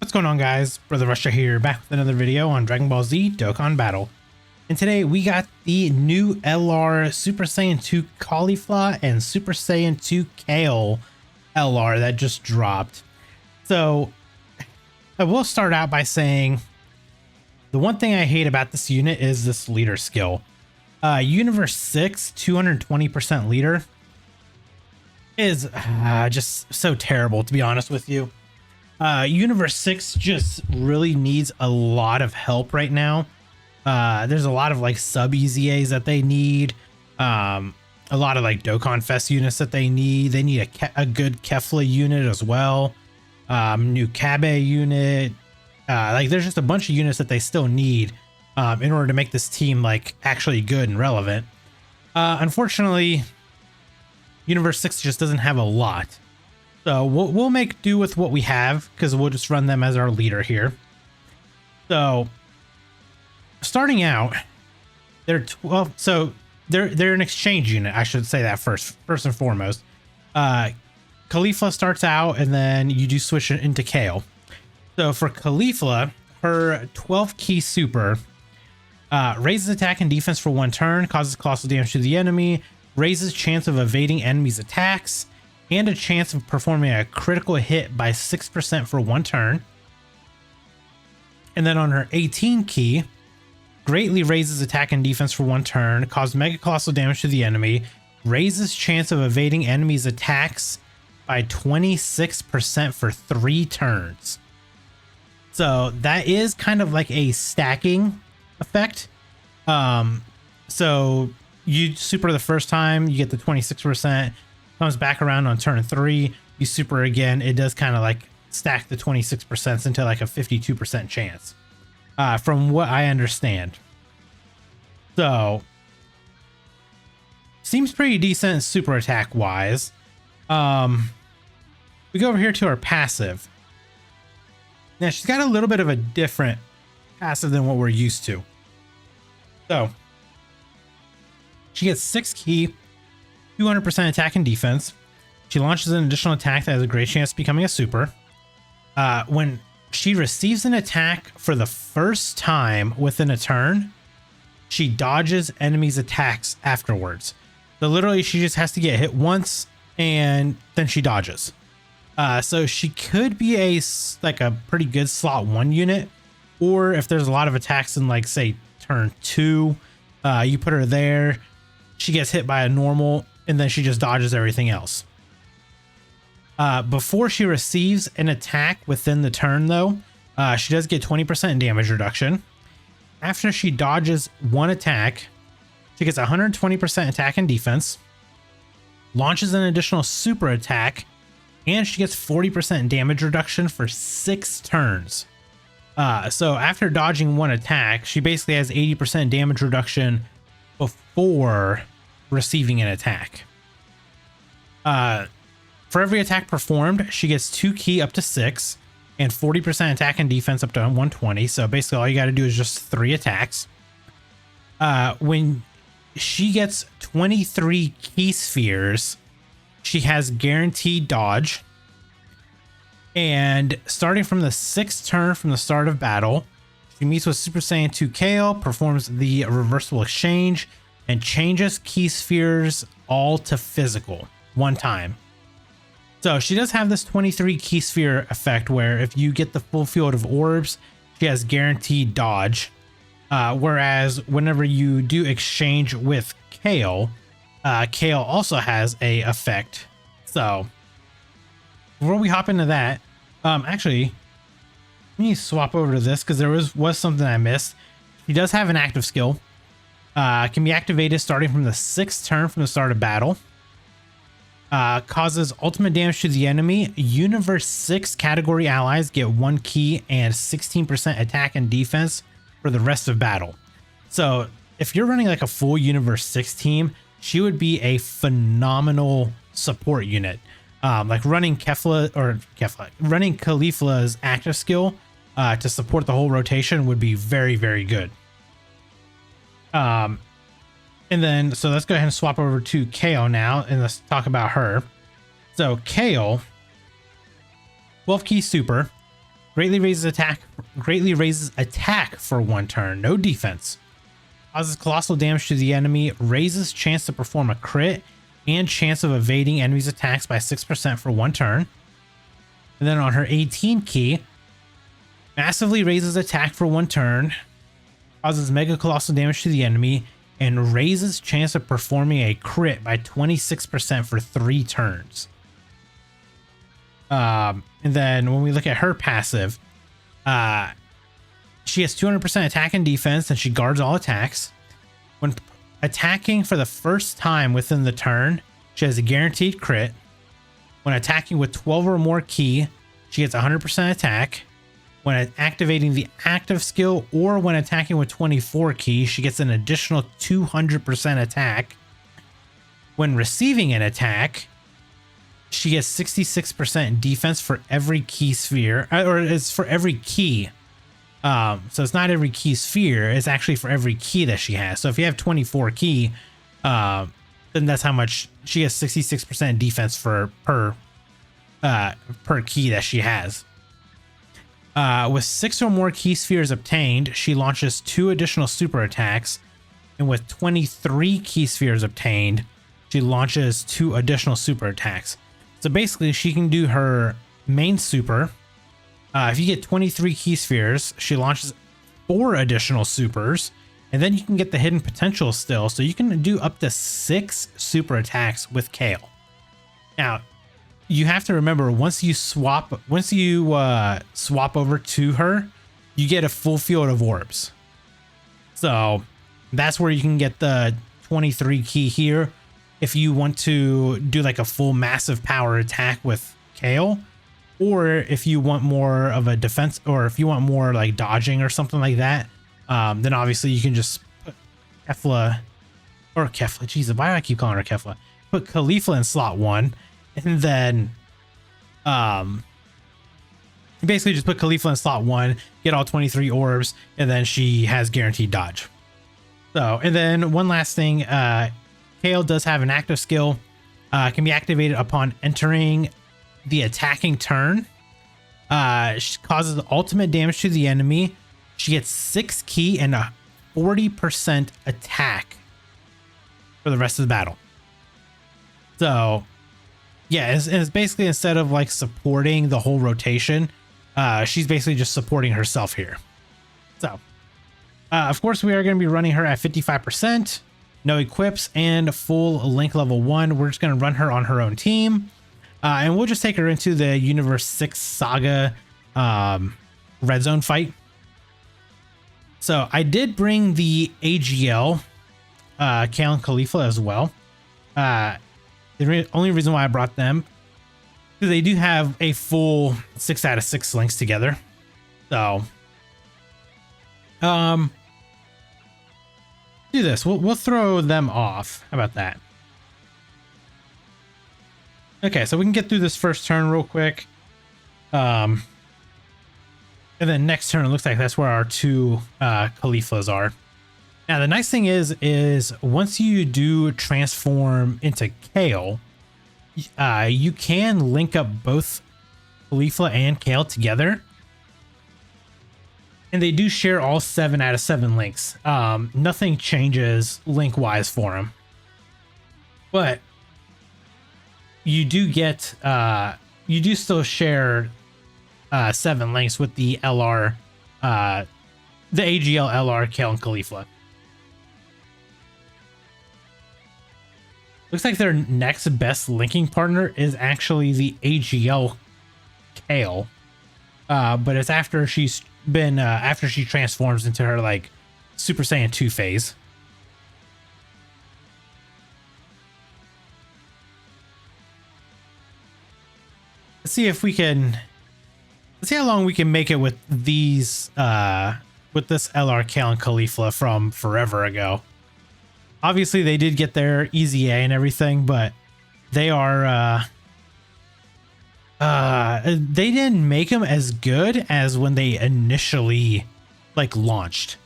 What's going on, guys? Brother Russia here, back with another video on Dragon Ball Z Dokkan Battle. And today we got the new LR Super Saiyan 2 Caulifla and Super Saiyan 2 KALE LR that just dropped. So I will start out by saying the one thing I hate about this unit is this leader skill. Universe 6 220% leader is just so terrible, to be honest with you. Universe 6 just really needs a lot of help right now. There's a lot of like sub EZAs that they need. A lot of like Dokkan Fest units that they need. They need a good Kefla unit as well. New Kabe unit. Like there's just a bunch of units that they still need in order to make this team like actually good and relevant. Unfortunately, Universe 6 just doesn't have a lot. So we'll make do with what we have, because we'll just run them as our leader here. So starting out, they're they're an exchange unit. I should say that first and foremost. KALIFLA starts out, and then you do switch it into KALE. So for KALIFLA, her 12 key super raises attack and defense for 1 turn, causes colossal damage to the enemy, raises chance of evading enemies' attacks, and a chance of performing a critical hit by 6% for 1 turn. And then on her 18 key, greatly raises attack and defense for 1 turn, causes mega colossal damage to the enemy, raises chance of evading enemies' attacks by 26% for 3 turns. So that is kind of like a stacking effect. So you super the first time, you get the 26%. Comes back around on turn 3, you super again, it does kind of like stack the 26% into like a 52% chance, from what I understand. So seems pretty decent super attack wise. We go over here to our passive. Now she's got a little bit of a different passive than what we're used to. So she gets 6 key, 200% attack and defense. She launches an additional attack that has a great chance of becoming a super. When she receives an attack for the first time within a turn, she dodges enemies' attacks afterwards. So literally she just has to get hit once and then she dodges. So she could be a pretty good slot 1 unit, or if there's a lot of attacks in like say turn 2, you put her there, she gets hit by a normal, and then she just dodges everything else. Before she receives an attack within the turn, though, she does get 20% damage reduction. After she dodges 1 attack, she gets 120% attack and defense, launches an additional super attack, and she gets 40% damage reduction for 6 turns. So after dodging 1 attack, she basically has 80% damage reduction before receiving an attack. For every attack performed, she gets 2 key up to 6 and 40% attack and defense up to 120. So basically all you got to do is just 3 attacks. When she gets 23 key spheres, she has guaranteed dodge. And starting from the 6th turn from the start of battle, she meets with Super Saiyan 2 KALE, performs the reversible exchange, and changes key spheres all to physical 1 time. So she does have this 23 key sphere effect where if you get the full field of orbs, she has guaranteed dodge. Whereas whenever you do exchange with KALE, KALE also has a effect. So before we hop into that, actually, let me swap over to this because there was something I missed. She does have an active skill. Can be activated starting from the 6th turn from the start of battle. Causes ultimate damage to the enemy. Universe 6 category allies get 1 key and 16% attack and defense for the rest of battle. So if you're running like a full Universe 6 team, she would be a phenomenal support unit. Like running running KALIFLA's active skill to support the whole rotation would be very, very good. And then, so let's go ahead and swap over to KALE now, and let's talk about her. So KALE, 12 key super, Greatly raises attack for 1 turn. No defense. Causes colossal damage to the enemy. Raises chance to perform a crit and chance of evading enemies' attacks by 6% for 1 turn. And then on her 18 key, massively raises attack for 1 turn. Causes mega colossal damage to the enemy and raises chance of performing a crit by 26% for 3 turns. And then when we look at her passive, she has 200% attack and defense, and she guards all attacks. When attacking for the first time within the turn, she has a guaranteed crit. When attacking with 12 or more ki, she gets 100% attack. When activating the active skill or when attacking with 24 ki, she gets an additional 200% attack. When receiving an attack, she gets 66% defense for every key sphere, or it's for every key. So it's not every key sphere, it's actually for every key that she has. So if you have 24 key, then that's how much she has. 66% defense for per key that she has. With 6 or more key spheres obtained, she launches 2 additional super attacks, and with 23 key spheres obtained, she launches 2 additional super attacks. So basically, she can do her main super. If you get 23 key spheres, she launches 4 additional supers, and then you can get the hidden potential still. So you can do up to 6 super attacks with Kale. Now, you have to remember, once you swap over to her, you get a full field of orbs. So that's where you can get the 23 key here. If you want to do like a full massive power attack with Kale, or if you want more of a defense, or if you want more like dodging or something like that, then obviously you can just put Kefla. Jesus, why do I keep calling her Kefla? Put KALIFLA in slot 1, and then you basically just put KALIFLA in slot 1, get all 23 orbs, and then she has guaranteed dodge. So, and then one last thing, Kale does have an active skill, can be activated upon entering the attacking turn. She causes ultimate damage to the enemy. She gets 6 ki and a 40% attack for the rest of the battle. So yeah, it's basically, instead of like supporting the whole rotation, she's basically just supporting herself here. So of course we are going to be running her at 55%. No equips and full link level 1. We're just going to run her on her own team. And we'll just take her into the Universe 6 Saga red zone fight. So I did bring the AGL Kale and KALIFLA as well. The only reason why I brought them is they do have a full 6 out of 6 links together. So do this. We'll throw them off. How about that? Okay, so we can get through this first turn real quick. And then next turn, it looks like that's where our 2 KALIFLAs are. Now, the nice thing is once you do transform into Kale, you can link up both KALIFLA and Kale together. And they do share all 7 out of 7 links. Nothing changes link-wise for them. But you do get, you do still share 7 links with the LR, the AGL LR Kale and KALIFLA. Looks like their next best linking partner is actually the AGL Kale, but it's after she's been after she transforms into her like Super Saiyan 2 phase. Let's see if we can. Let's see how long we can make it with these with this LR Kale and KALIFLA from forever ago. Obviously, they did get their easy A and everything, but they are they didn't make them as good as when they initially like launched.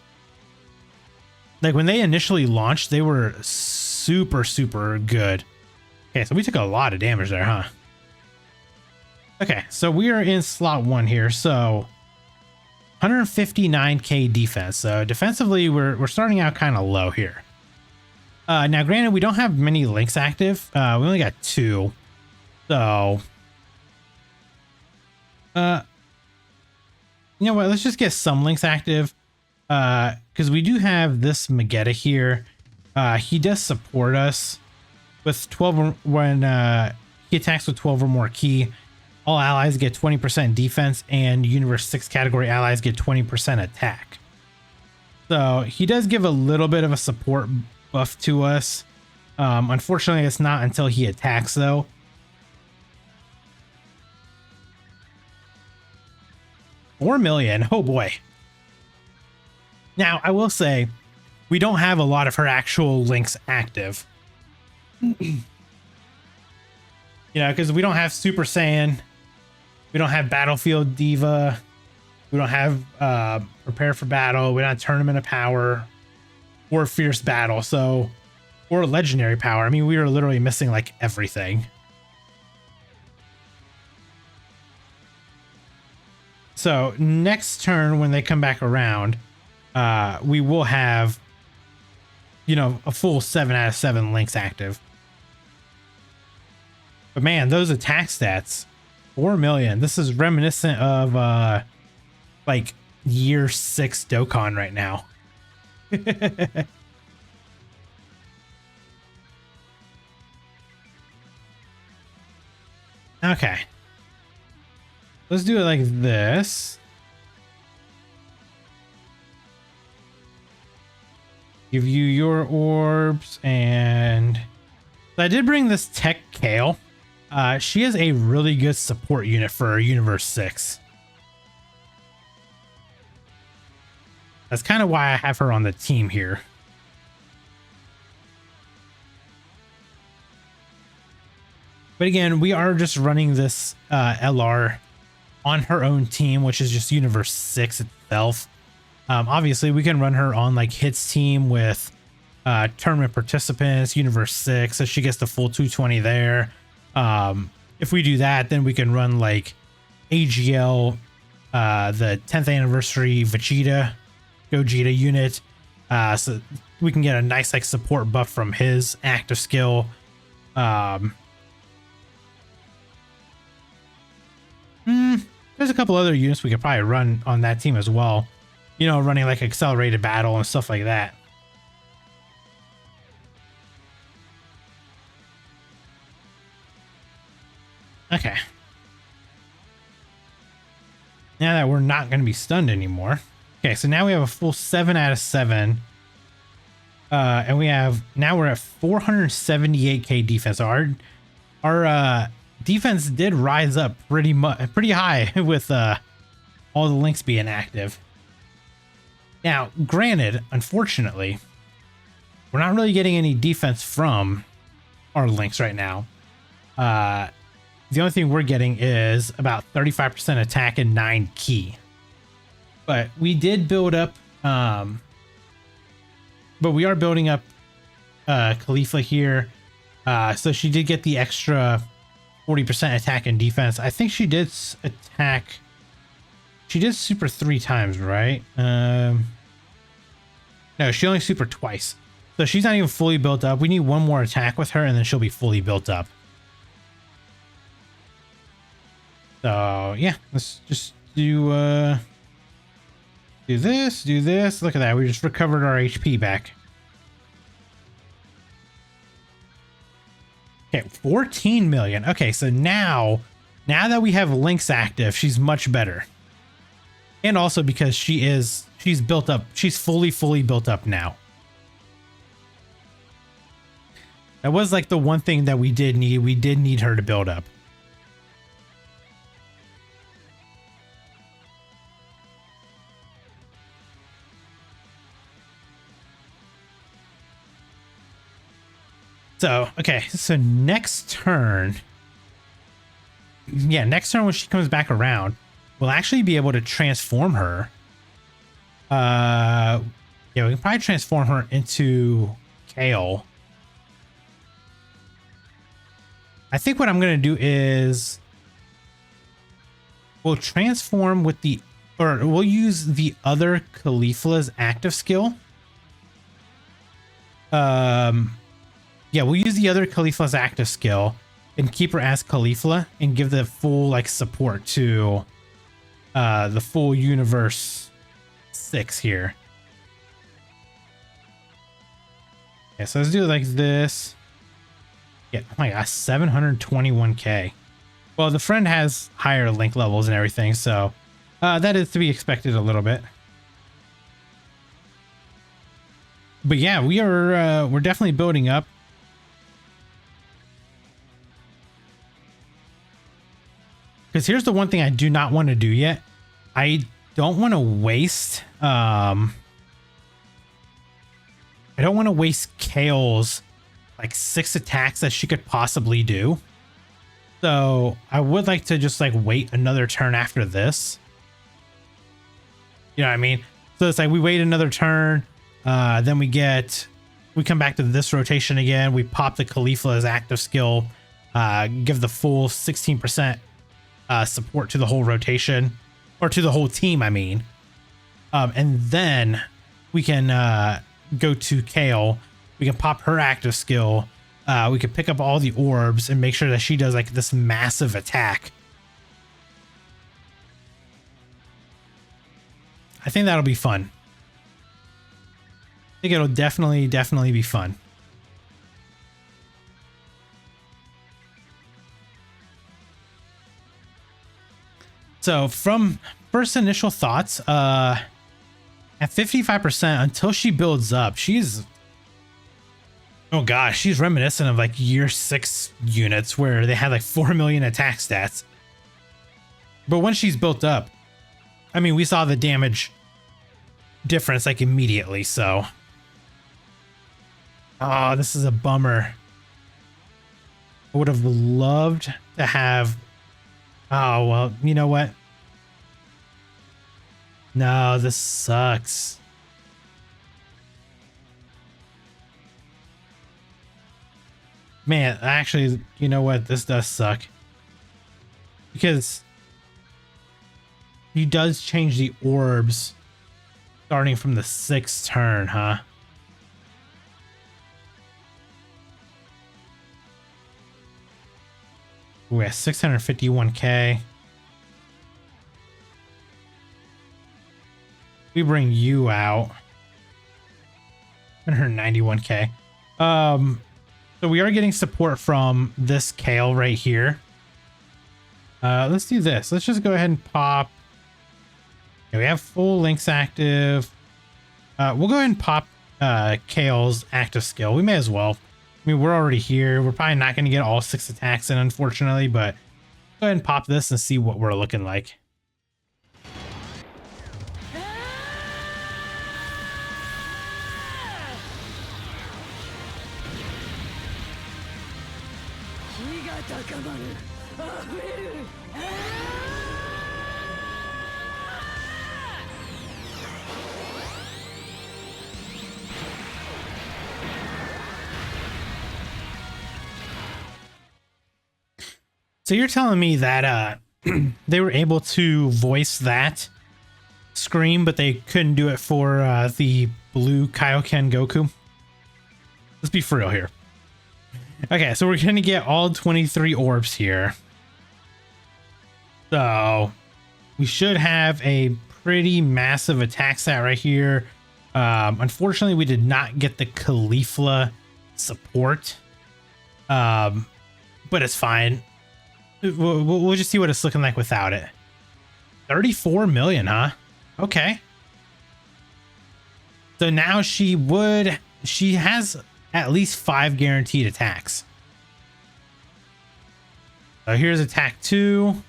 Like when they initially launched, they were super good. Okay, so we took a lot of damage there, huh? Okay, so we are in slot 1 here. So 159k defense. So defensively, we're starting out kind of low here. Now, granted, we don't have many links active. We only got 2. So, you know what? Let's just get some links active. Because we do have this Magetta here. He does support us with 12 when he attacks with 12 or more key. All allies get 20% defense, and Universe 6 category allies get 20% attack. So he does give a little bit of a support buff to us. Unfortunately, it's not until he attacks, though. $4 million. Oh boy. Now, I will say, we don't have a lot of her actual links active. You know, because we don't have Super Saiyan. We don't have Battlefield Diva. We don't have Prepare for Battle. We don't have Tournament of Power or Fierce Battle. So, or Legendary Power. I mean, we were literally missing like everything. So next turn, when they come back around, we will have, you know, a full 7 out of 7 links active. But man, those attack stats, 4 million. This is reminiscent of like year 6 Dokkan right now. Okay. Let's do it like this. Give you your orbs, and I did bring this Tech Kale. She is a really good support unit for Universe 6. That's kind of why I have her on the team here. But again, we are just running this LR on her own team, which is just Universe 6 itself. Obviously, we can run her on like Hit's team with tournament participants, Universe 6, so she gets the full 220 there. If we do that, then we can run like AGL, the 10th anniversary Gogeta unit, so we can get a nice like support buff from his active skill. There's a couple other units we could probably run on that team as well. You know, running like accelerated battle and stuff like that. Okay. Now that we're not going to be stunned anymore. Okay, so now we have a full 7 out of 7. And we have, now we're at 478k defense. So our defense did rise up pretty high with all the links being active. Now, granted, unfortunately, we're not really getting any defense from our links right now. The only thing we're getting is about 35% attack and 9 key. But we did build up, but we are building up KALIFLA here. So she did get the extra 40% attack and defense. I think she did attack. She did super 3 times, right? No, she only super twice. So she's not even fully built up. We need one more attack with her and then she'll be fully built up. So yeah, let's just do this. Look at that. We just recovered our HP back. Okay, 14 million. Okay, so now that we have links active, she's much better. And also because she's built up. She's fully built up now. That was like the one thing that we did need. We did need her to build up. So, okay, so next turn, next turn when she comes back around, we'll actually be able to transform her. Yeah, we can probably transform her into Kale. I think what I'm going to do is we'll transform with the or we'll use the other KALIFLA's active skill. Yeah, we'll use the other KALIFLA's active skill and keep her as KALIFLA and give the full like support to the full universe 6 here. Yeah, so let's do it like this. Yeah, oh my gosh, 721k. Well, the friend has higher link levels and everything, so that is to be expected a little bit. But yeah, we're definitely building up. Because here's the one thing I do not want to do yet. I don't want to waste I don't want to waste KALE's like 6 attacks that she could possibly do. So I would like to just like wait another turn after this. You know what I mean? So it's like we wait another turn, then we come back to this rotation again. We pop the KALIFLA's active skill, give the full 16% support to the whole rotation, or to the whole team, I mean. And then we can go to KALE. We can pop her active skill. We can pick up all the orbs and make sure that she does like this massive attack. I think that'll be fun. I think it'll definitely be fun. So from first initial thoughts, at 55%, until she builds up, she's, oh gosh, she's reminiscent of like year 6 units where they had like 4 million attack stats. But when she's built up, I mean, we saw the damage difference like immediately, so. Oh, this is a bummer. I would have loved to have, oh, well, you know what? No, this sucks. Man, actually, you know what? This does suck. Because he does change the orbs starting from the 6th turn, huh? We're at 651k. We bring you out. 191k. So we are getting support from this KALE right here. Let's do this. Let's just go ahead and pop. Okay, we have full links active. We'll go ahead and pop KALE's active skill. We may as well. I mean, we're already here. We're probably not going to get all 6 attacks in, unfortunately, but go ahead and pop this and see what we're looking like. So you're telling me that they were able to voice that scream, but they couldn't do it for the blue Kaioken Goku? Let's be for real here. Okay, so we're going to get all 23 orbs here. So we should have a pretty massive attack stat right here. Unfortunately, we did not get the KALIFLA support, but it's fine. We'll just see what it's looking like without it. 34 million, huh? Okay. So now she has at least 5 guaranteed attacks. So here's attack 2.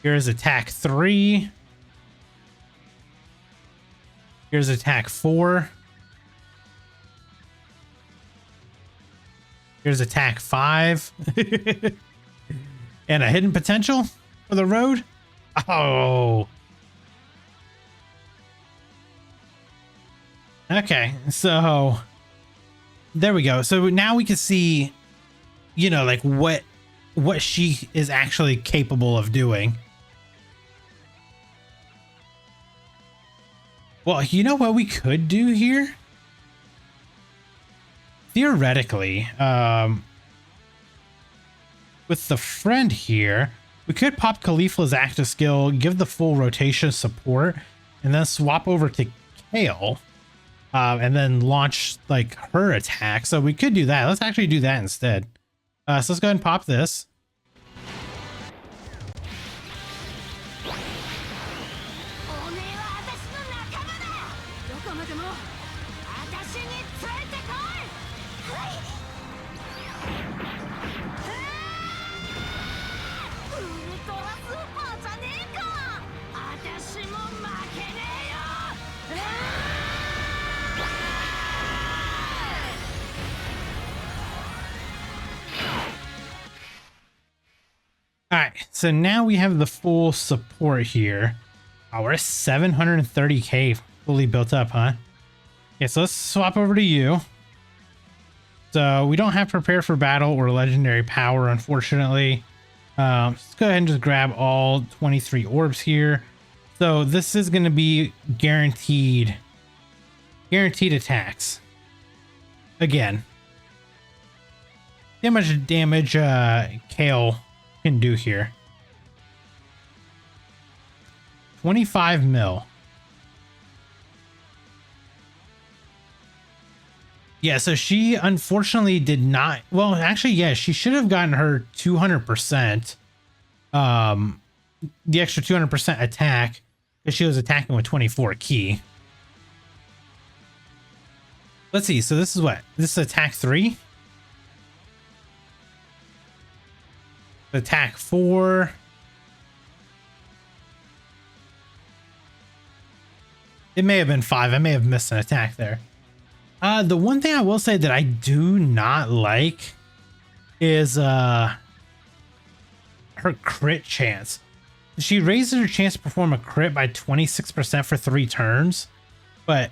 Here's attack 3. Here's attack 4. Here's attack 5. And a hidden potential for the road. Oh. Okay, so there we go. So now we can see, you know, like what she is actually capable of doing. Well, you know what we could do here? Theoretically, with the friend here, we could pop KALIFLA's active skill, give the full rotation support, and then swap over to KALE, and then launch like her attack. So we could do that. Let's actually do that instead. So let's go ahead and pop this. All right, so now we have the full support here. Oh, we're at 730k fully built up, huh? Okay, so let's swap over to you. So we don't have prepare for battle or legendary power, unfortunately. Let's go ahead and just grab all 23 orbs here. So this is going to be guaranteed attacks. Again, see how much damage KALE can do here. 25 mil. Yeah, so she unfortunately did not. Well, actually, yeah, she should have gotten her 200%. The extra 200% attack because she was attacking with 24 key. Let's see. So this is what? This is attack 3. Attack 4. It may have been 5. I may have missed an attack there. The one thing I will say that I do not like is her crit chance. She raises her chance to perform a crit by 26% for 3 turns, but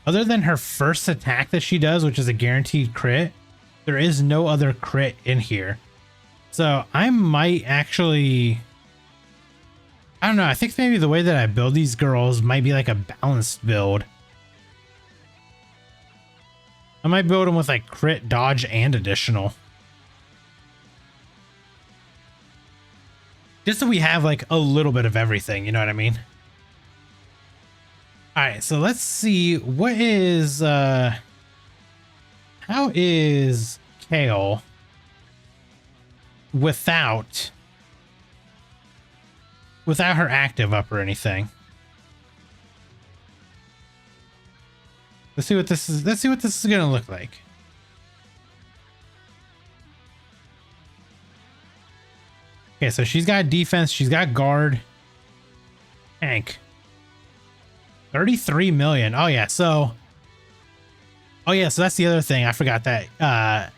other than her first attack that she does, which is a guaranteed crit, there is no other crit in here. So I might actually, I don't know, I think maybe the way that I build these girls might be like a balanced build. I might build them with like crit, dodge, and additional. Just so we have like a little bit of everything, you know what I mean? All right, so let's see what is, how is KALE without her active up or anything. Let's see what this is. Let's see what this is going to look like. Okay, so she's got defense, she's got guard, tank. 33 million. Oh yeah, so that's the other thing. I forgot that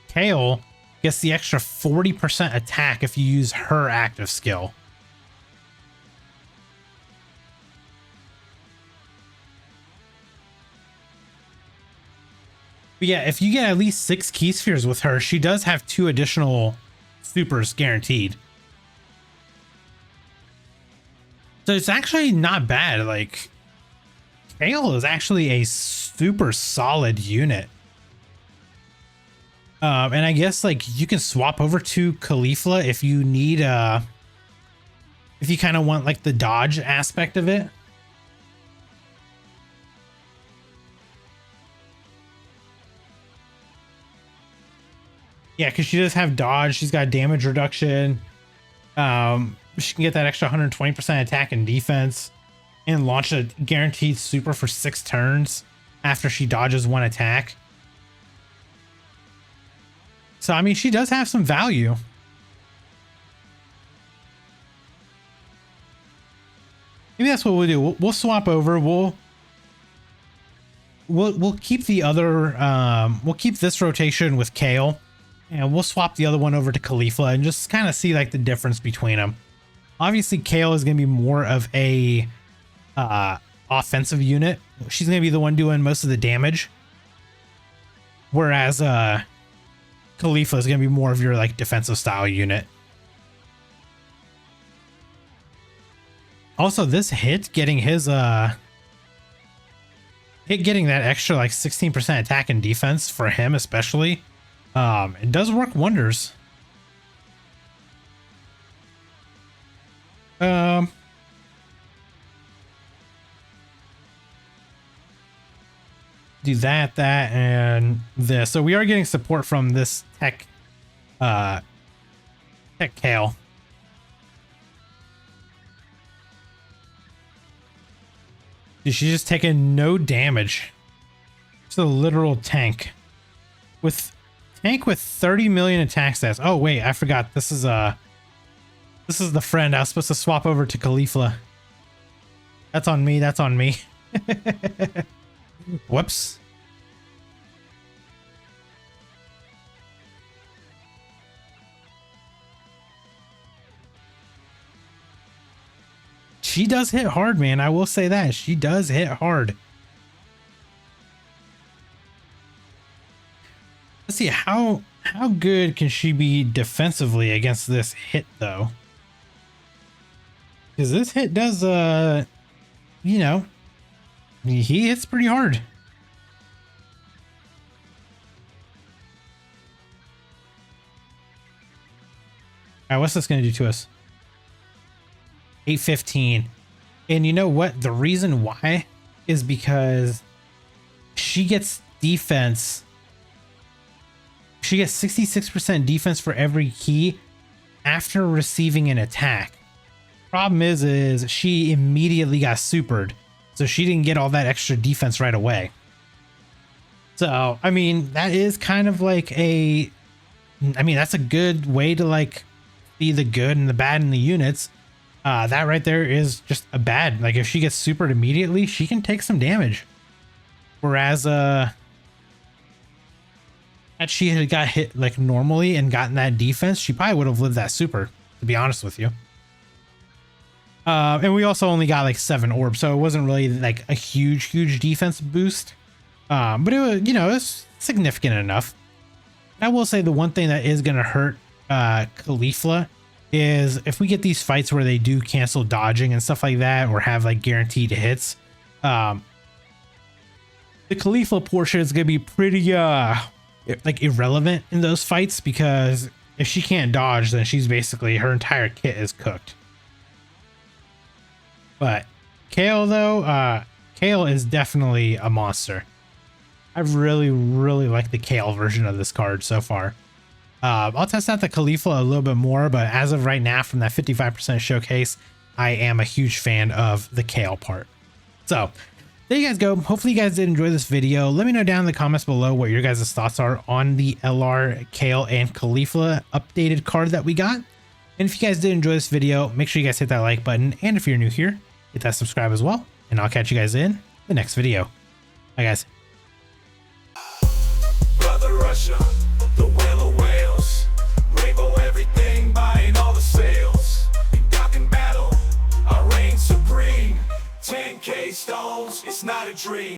KALE gets the extra 40% attack if you use her active skill. But yeah, if you get at least 6 key spheres with her, she does have 2 additional supers guaranteed. So it's actually not bad. Like, KALE is actually a super solid unit. And I guess like you can swap over to KALIFLA if you need if you kind of want like the dodge aspect of it. Yeah, because she does have dodge. She's got damage reduction. She can get that extra 120% attack and defense and launch a guaranteed super for 6 turns after she dodges 1 attack. So, I mean, she does have some value. Maybe that's what we'll do. We'll swap over. We'll keep the other, we'll keep this rotation with KALE. And we'll swap the other one over to KALIFLA and just kind of see like the difference between them. Obviously, KALE is going to be more of a offensive unit. She's going to be the one doing most of the damage. Whereas KALIFLA is going to be more of your like defensive style unit. Also, this hit getting his getting that extra like 16% attack and defense for him especially, it does work wonders. Do that, and this. So we are getting support from this tech Kale. Dude, she's just taking no damage. It's a literal tank. With 30 million attack stats. Oh wait, I forgot. This is the friend. I was supposed to swap over to KALIFLA. That's on me. That's on me. Whoops. She does hit hard, man. I will say that. She does hit hard. Let's see, how good can she be defensively against this hit, though? Because this hit does, you know, he hits pretty hard. All right, what's this going to do to us? 815. And you know what? The reason why is because she gets defense. She gets 66% defense for every key after receiving an attack. Problem is she immediately got supered, so she didn't get all that extra defense right away. So, I mean, that is kind of like a, I mean, that's a good way to like be the good and the bad in the units. That right there is just a bad. Like if she gets supered immediately, she can take some damage. Whereas, had she had got hit like normally and gotten that defense, she probably would have lived that super, to be honest with you. And we also only got like 7 orbs, so it wasn't really like a huge defense boost. But it was, you know, it's significant enough. I will say the one thing that is going to hurt KALIFLA is if we get these fights where they do cancel dodging and stuff like that, or have like guaranteed hits, the KALIFLA portion is going to be pretty like irrelevant in those fights, because if she can't dodge, then she's basically, her entire kit is cooked. But Kale, though, Kale is definitely a monster. I've really liked the Kale version of this card so far. I'll test out the KALIFLA a little bit more, but as of right now, from that 55% showcase, I am a huge fan of the Kale part. So there you guys go. Hopefully you guys did enjoy this video. Let me know down in the comments below what your guys' thoughts are on the LR, Kale, and KALIFLA updated card that we got. And if you guys did enjoy this video, make sure you guys hit that like button. And if you're new here, hit that subscribe as well. And I'll catch you guys in the next video. Bye, guys. Brother Russia, the whale of whales, rainbow everything, buying all the sales. In Dokkan battle, I reign supreme. 10K stones, it's not a dream.